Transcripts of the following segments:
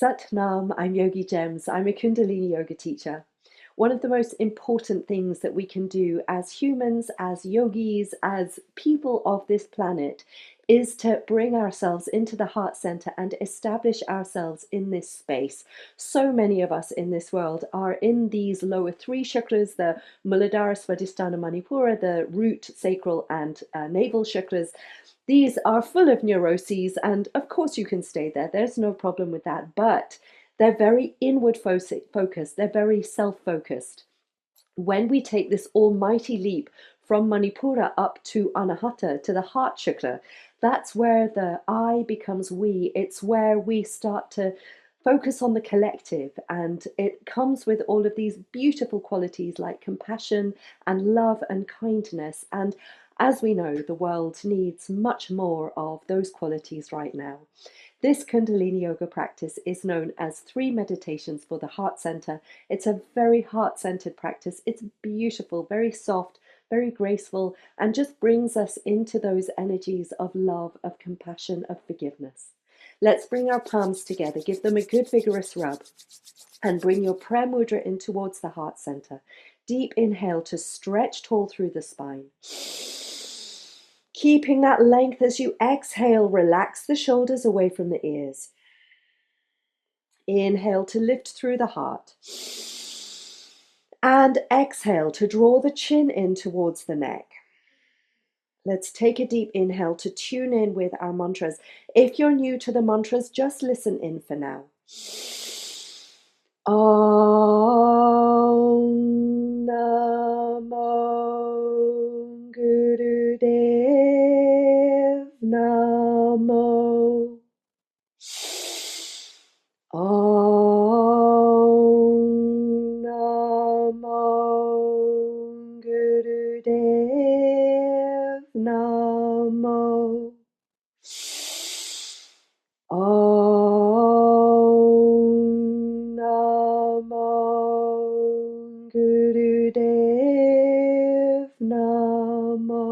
Sat Nam, I'm Yogigems. I'm a Kundalini yoga teacher. One of the most important things that we can do as humans, as yogis, as people of this planet is to bring ourselves into the heart center and establish ourselves in this space. So many of us in this world are in these lower three chakras, the Muladhara, Swadhisthana, Manipura, the root, sacral, and navel chakras. These are full of neuroses, and of course you can stay there. There's no problem with that, but they're very inward focused. They're very self-focused. When we take this almighty leap from Manipura up to Anahata, to the heart chakra, that's where the I becomes we. It's where we start to focus on the collective, and it comes with all of these beautiful qualities like compassion and love and kindness. And as we know, the world needs much more of those qualities right now. This Kundalini yoga practice is known as 3 meditations for the heart center. It's a very heart-centered practice. It's beautiful, very soft, very graceful, and just brings us into those energies of love, of compassion, of forgiveness. Let's bring our palms together, give them a good vigorous rub, and bring your prayer mudra in towards the heart center. Deep inhale to stretch tall through the spine. Keeping that length as you exhale, relax the shoulders away from the ears. Inhale to lift through the heart. And exhale to draw the chin in towards the neck. Let's take a deep inhale to tune in with our mantras. If you're new to the mantras, just listen in for now. Om Namo Gurudev Namo. Om Namo Gurudev Namo. Om Namo Gurudev Namo.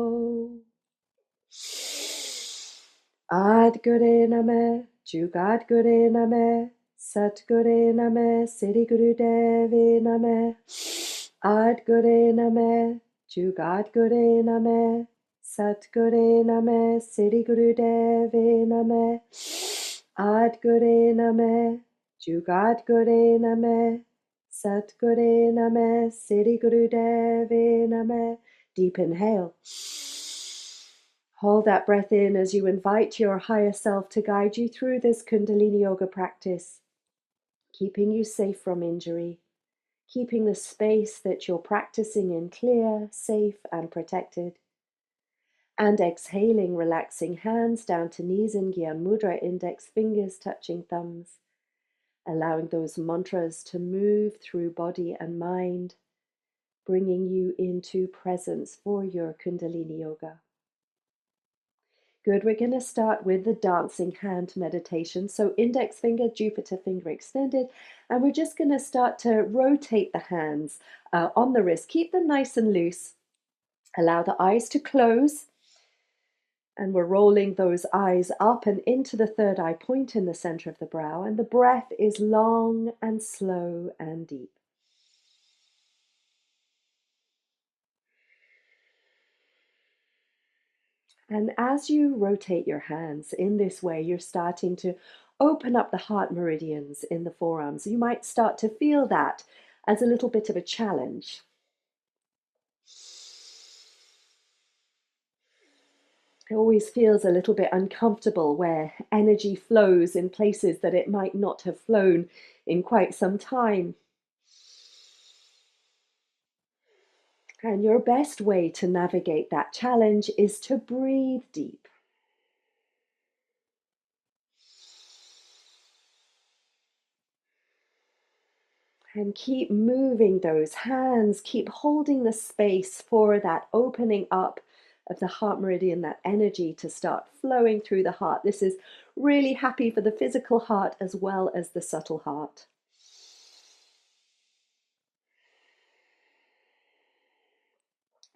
Adgure Name, Jugadgure Name, Satgure Name, Siddhi Gurudevi Name. Adgure Name, Jugadgure Name, Satgure Name, Siddhi Gurudevi Name. Adgure Name, Jugadgure Name, Satgure Name, Siddhi Gurudevi Name. Deep inhale. Hold that breath in as you invite your higher self to guide you through this Kundalini yoga practice, keeping you safe from injury, keeping the space that you're practicing in clear, safe, and protected. And exhaling, relaxing hands down to knees in Gyan Mudra, index fingers touching thumbs, allowing those mantras to move through body and mind, bringing you into presence for your Kundalini yoga. Good, we're going to start with the dancing hand meditation. So index finger, Jupiter finger extended, and we're just going to start to rotate the hands on the wrist. Keep them nice and loose. Allow the eyes to close, and we're rolling those eyes up and into the third eye point in the center of the brow, and the breath is long and slow and deep. And as you rotate your hands in this way, you're starting to open up the heart meridians in the forearms. You might start to feel that as a little bit of a challenge. It always feels a little bit uncomfortable where energy flows in places that it might not have flown in quite some time. And your best way to navigate that challenge is to breathe deep. And keep moving those hands, keep holding the space for that opening up of the heart meridian, that energy to start flowing through the heart. This is really happy for the physical heart as well as the subtle heart.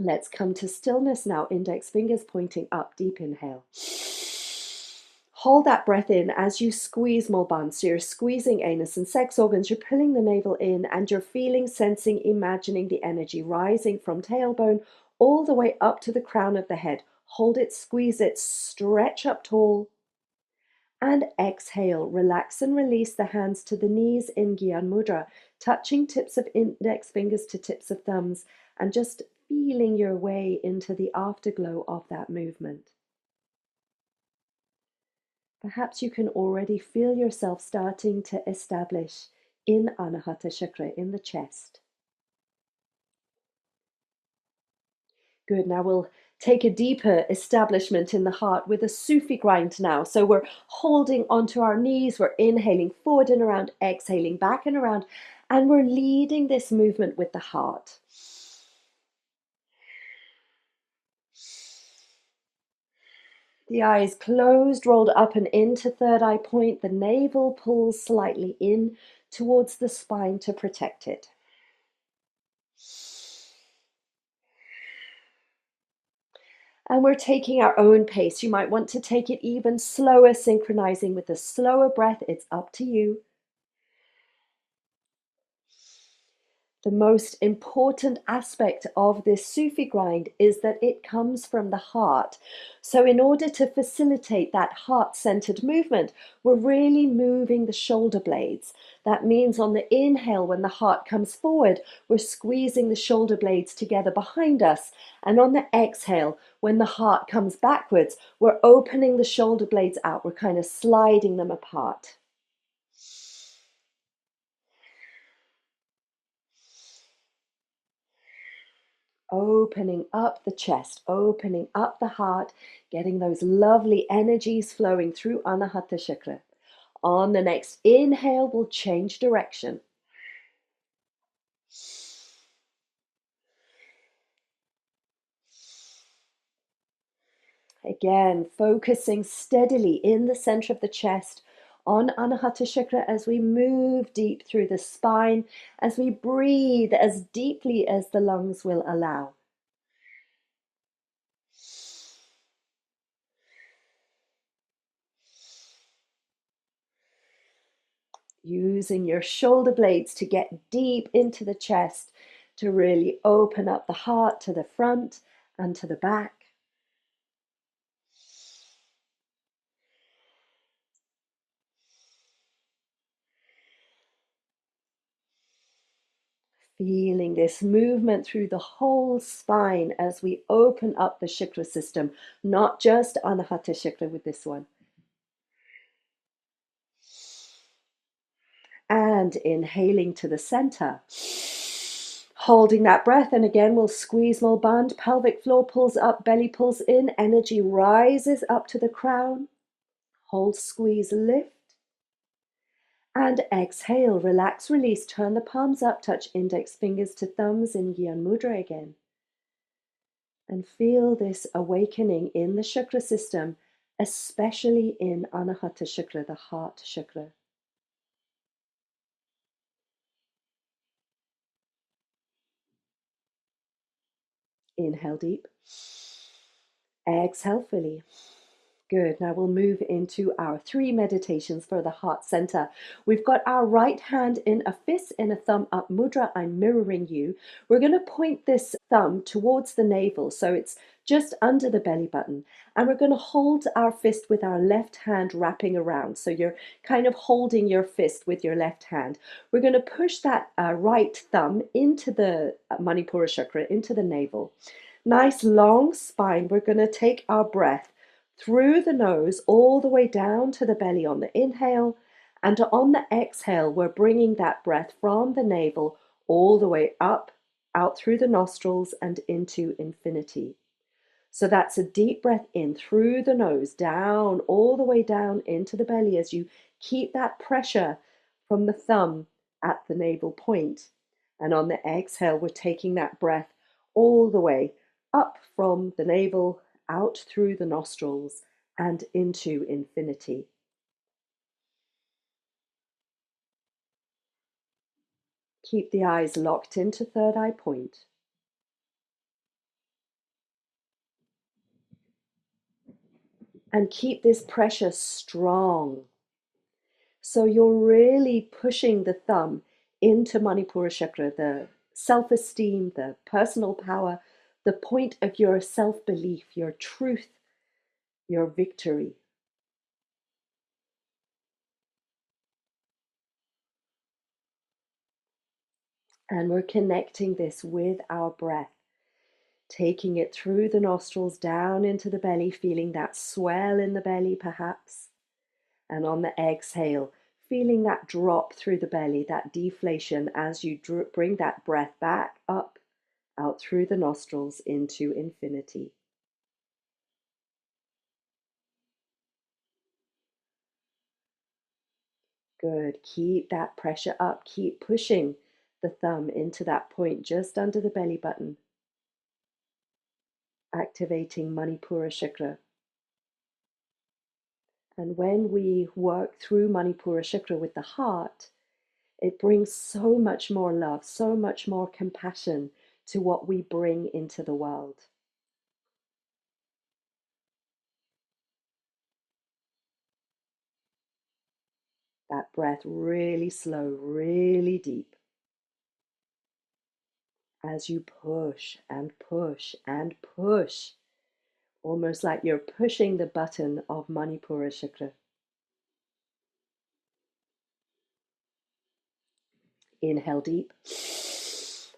Let's come to stillness now, index fingers pointing up, deep inhale. Hold that breath in as you squeeze Mulban. So you're squeezing anus and sex organs, you're pulling the navel in, and you're feeling, sensing, imagining the energy rising from tailbone all the way up to the crown of the head. Hold it, squeeze it, stretch up tall. And exhale, relax and release the hands to the knees in Gyan Mudra, touching tips of index fingers to tips of thumbs, and just feeling your way into the afterglow of that movement. Perhaps you can already feel yourself starting to establish in Anahata Chakra, in the chest. Good, now we'll take a deeper establishment in the heart with a Sufi grind now. So we're holding onto our knees, we're inhaling forward and around, exhaling back and around, and we're leading this movement with the heart. The eyes closed, rolled up and into third eye point. The navel pulls slightly in towards the spine to protect it. And we're taking our own pace. You might want to take it even slower, synchronizing with a slower breath. It's up to you. The most important aspect of this Sufi grind is that it comes from the heart. So in order to facilitate that heart-centered movement, we're really moving the shoulder blades. That means on the inhale, when the heart comes forward, we're squeezing the shoulder blades together behind us. And on the exhale, when the heart comes backwards, we're opening the shoulder blades out. We're kind of sliding them apart. Opening up the chest, opening up the heart, getting those lovely energies flowing through Anahata Chakra. On the next inhale, we'll change direction. Again, focusing steadily in the center of the chest on Anahata Chakra as we move deep through the spine, as we breathe as deeply as the lungs will allow. Using your shoulder blades to get deep into the chest, to really open up the heart to the front and to the back. Feeling this movement through the whole spine as we open up the chakra system, not just Anahata Chakra with this one. And inhaling to the center. Holding that breath, and again we'll squeeze Mulband, pelvic floor pulls up, belly pulls in, energy rises up to the crown. Hold, squeeze, lift. And exhale, relax, release, turn the palms up, touch index fingers to thumbs in Gyan Mudra again. And feel this awakening in the chakra system, especially in Anahata Chakra, the heart chakra. Inhale deep. Exhale fully. Good. Now we'll move into our 3 meditations for the heart center. We've got our right hand in a fist in a thumb up mudra. I'm mirroring you. We're going to point this thumb towards the navel, so it's just under the belly button. And we're going to hold our fist with our left hand wrapping around. So you're kind of holding your fist with your left hand. We're going to push that right thumb into the Manipura chakra, into the navel. Nice long spine. We're going to take our breath through the nose all the way down to the belly on the inhale, and on the exhale we're bringing that breath from the navel all the way up, out through the nostrils and into infinity. So that's a deep breath in through the nose, down, all the way down into the belly as you keep that pressure from the thumb at the navel point. And on the exhale, we're taking that breath all the way up from the navel, out through the nostrils and into infinity. Keep the eyes locked into third eye point. And keep this pressure strong. So you're really pushing the thumb into Manipura chakra, the self-esteem, the personal power, the point of your self-belief, your truth, your victory. And we're connecting this with our breath, taking it through the nostrils down into the belly, feeling that swell in the belly perhaps. And on the exhale, feeling that drop through the belly, that deflation as you bring that breath back up, out through the nostrils into infinity. Good. Keep that pressure up. Keep pushing the thumb into that point just under the belly button, activating Manipura chakra. And when we work through Manipura chakra with the heart, it brings so much more love, so much more compassion to what we bring into the world. That breath really slow, really deep. As you push and push and push, almost like you're pushing the button of Manipura chakra. Inhale deep.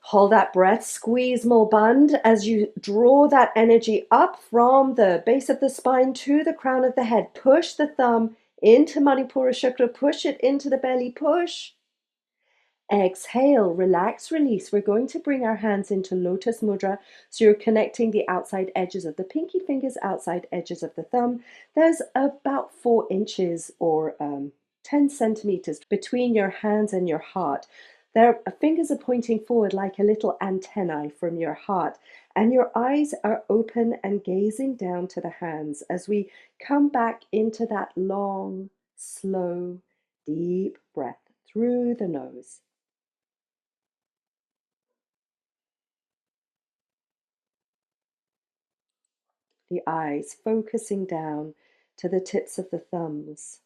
Hold that breath, squeeze more band as you draw that energy up from the base of the spine to the crown of the head. Push the thumb into Manipura chakra, push it into the belly, push. Exhale, relax, release. We're going to bring our hands into Lotus mudra. So you're connecting the outside edges of the pinky fingers, outside edges of the thumb. There's about 4 inches or 10 centimeters between your hands and your heart. Their fingers are pointing forward like a little antennae from your heart. And your eyes are open and gazing down to the hands as we come back into that long, slow, deep breath through the nose. The eyes focusing down to the tips of the thumbs.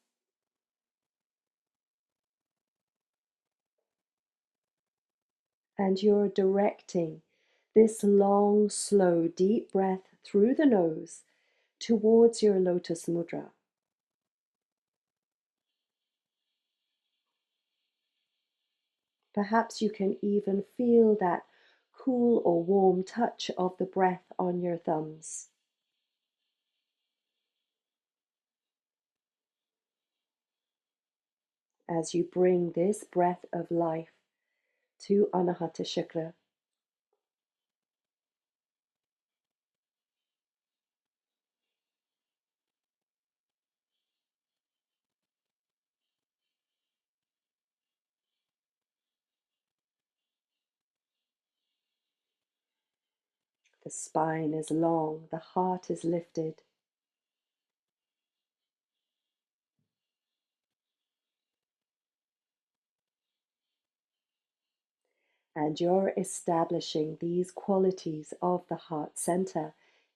And you're directing this long, slow, deep breath through the nose towards your Lotus mudra. Perhaps you can even feel that cool or warm touch of the breath on your thumbs. As you bring this breath of life to Anahata chakra. The spine is long, the heart is lifted. And you're establishing these qualities of the heart center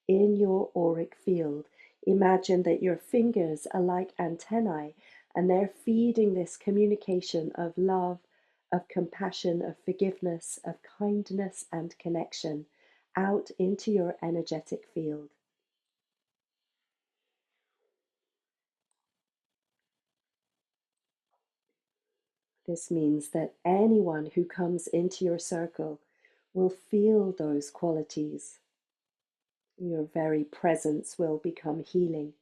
in your auric field. Imagine that your fingers are like antennae and they're feeding this communication of love, of compassion, of forgiveness, of kindness and connection out into your energetic field. This means that anyone who comes into your circle will feel those qualities. Your very presence will become healing.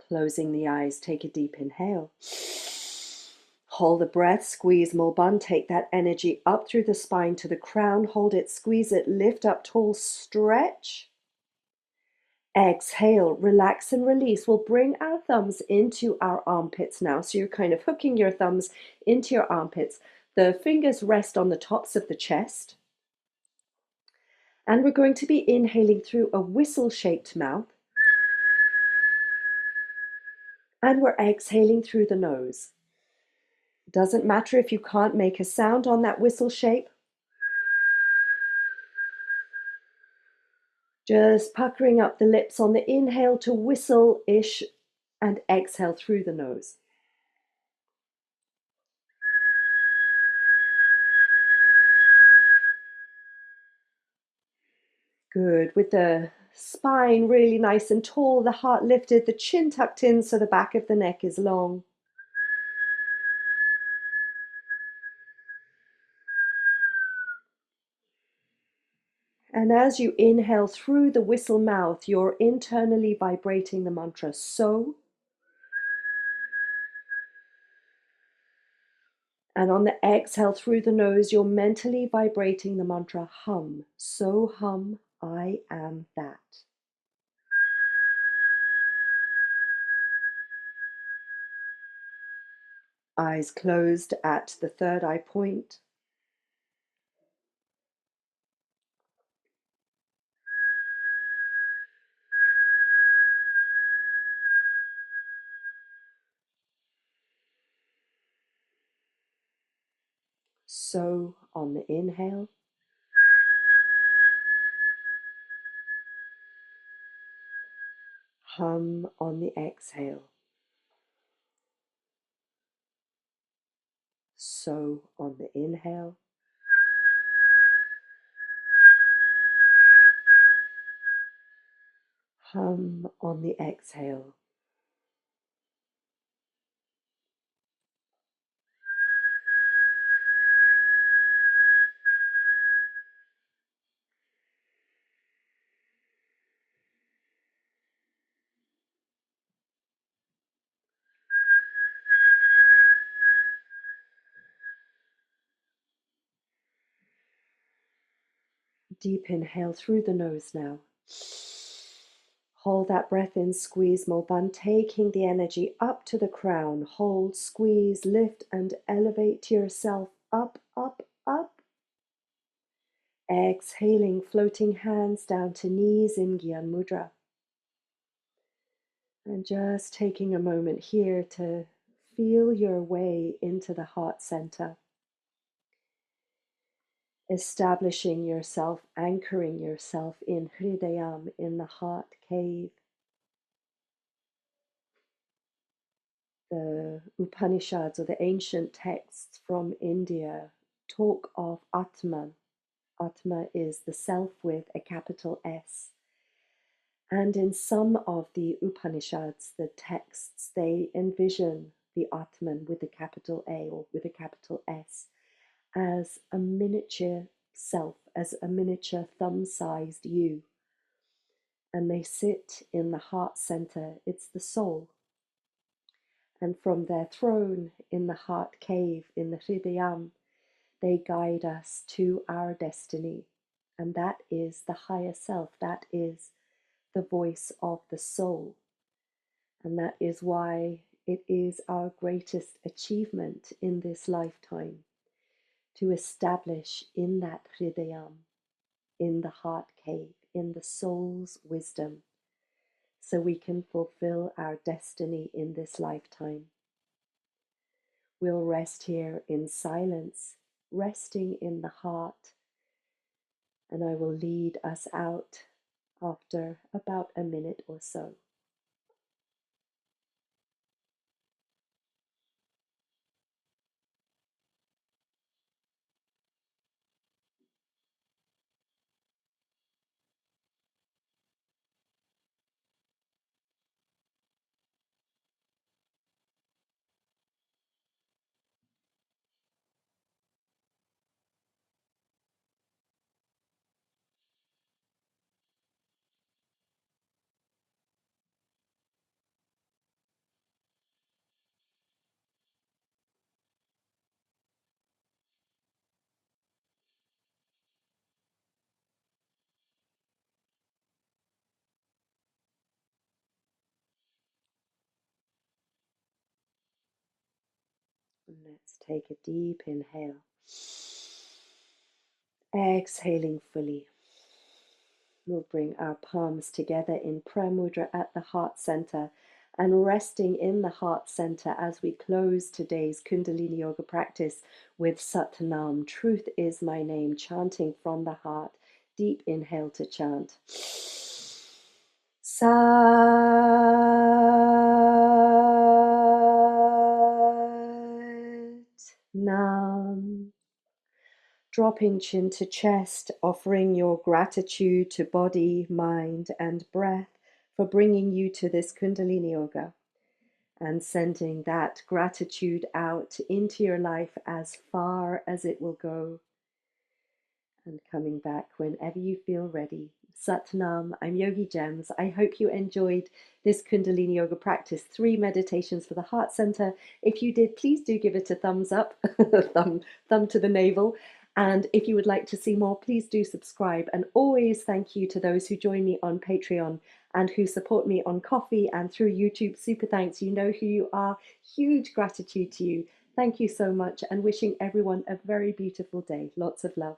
Closing the eyes, take a deep inhale. Hold the breath, squeeze more bun, take that energy up through the spine to the crown, hold it, squeeze it, lift up tall, stretch. Exhale, relax and release. We'll bring our thumbs into our armpits now. So you're kind of hooking your thumbs into your armpits. The fingers rest on the tops of the chest. And we're going to be inhaling through a whistle-shaped mouth. And we're exhaling through the nose. Doesn't matter if you can't make a sound on that whistle shape. Just puckering up the lips on the inhale to whistle-ish and exhale through the nose. Good. With the spine really nice and tall, the heart lifted, the chin tucked in so the back of the neck is long. And as you inhale through the whistle mouth, you're internally vibrating the mantra so. And on the exhale through the nose, you're mentally vibrating the mantra hum. So hum, I am that. Eyes closed at the third eye point. So on the inhale. Hum on the exhale. So on the inhale. Hum on the exhale. Deep inhale through the nose now. Hold that breath in, squeeze Mulban, taking the energy up to the crown. Hold, squeeze, lift and elevate yourself up, up, up. Exhaling, floating hands down to knees in Gyan Mudra. And just taking a moment here to feel your way into the heart center. Establishing yourself, anchoring yourself in Hridayam, in the heart cave. The Upanishads, or the ancient texts from India, talk of Atman. Atma is the self with a capital S. And in some of the Upanishads, the texts, they envision the Atman with a capital A or with a capital S as a miniature self, as a miniature thumb-sized you. And they sit in the heart center. It's the soul. And from their throne in the heart cave, in the Hridayam, they guide us to our destiny. And that is the higher self. That is the voice of the soul. And that is why it is our greatest achievement in this lifetime to establish in that Hridayam, in the heart cave, in the soul's wisdom, so we can fulfill our destiny in this lifetime. We'll rest here in silence, resting in the heart, and I will lead us out after about a minute or so. Let's take a deep inhale. Exhaling fully. We'll bring our palms together in prayer mudra at the heart center, and resting in the heart center as we close today's Kundalini Yoga practice with Satnam, truth is my name, chanting from the heart. Deep inhale to chant. Sat Nam. Dropping chin to chest, offering your gratitude to body, mind, and breath for bringing you to this Kundalini Yoga, and sending that gratitude out into your life as far as it will go, and coming back whenever you feel ready. Satnam, I'm Yogigems. I hope you enjoyed this Kundalini Yoga practice, 3 meditations for the heart center. If you did, please do give it a thumbs up, thumb to the navel. And if you would like to see more, please do subscribe. And always thank you to those who join me on Patreon and who support me on Ko-fi and through YouTube. Super thanks. You know who you are. Huge gratitude to you. Thank you so much, and wishing everyone a very beautiful day. Lots of love.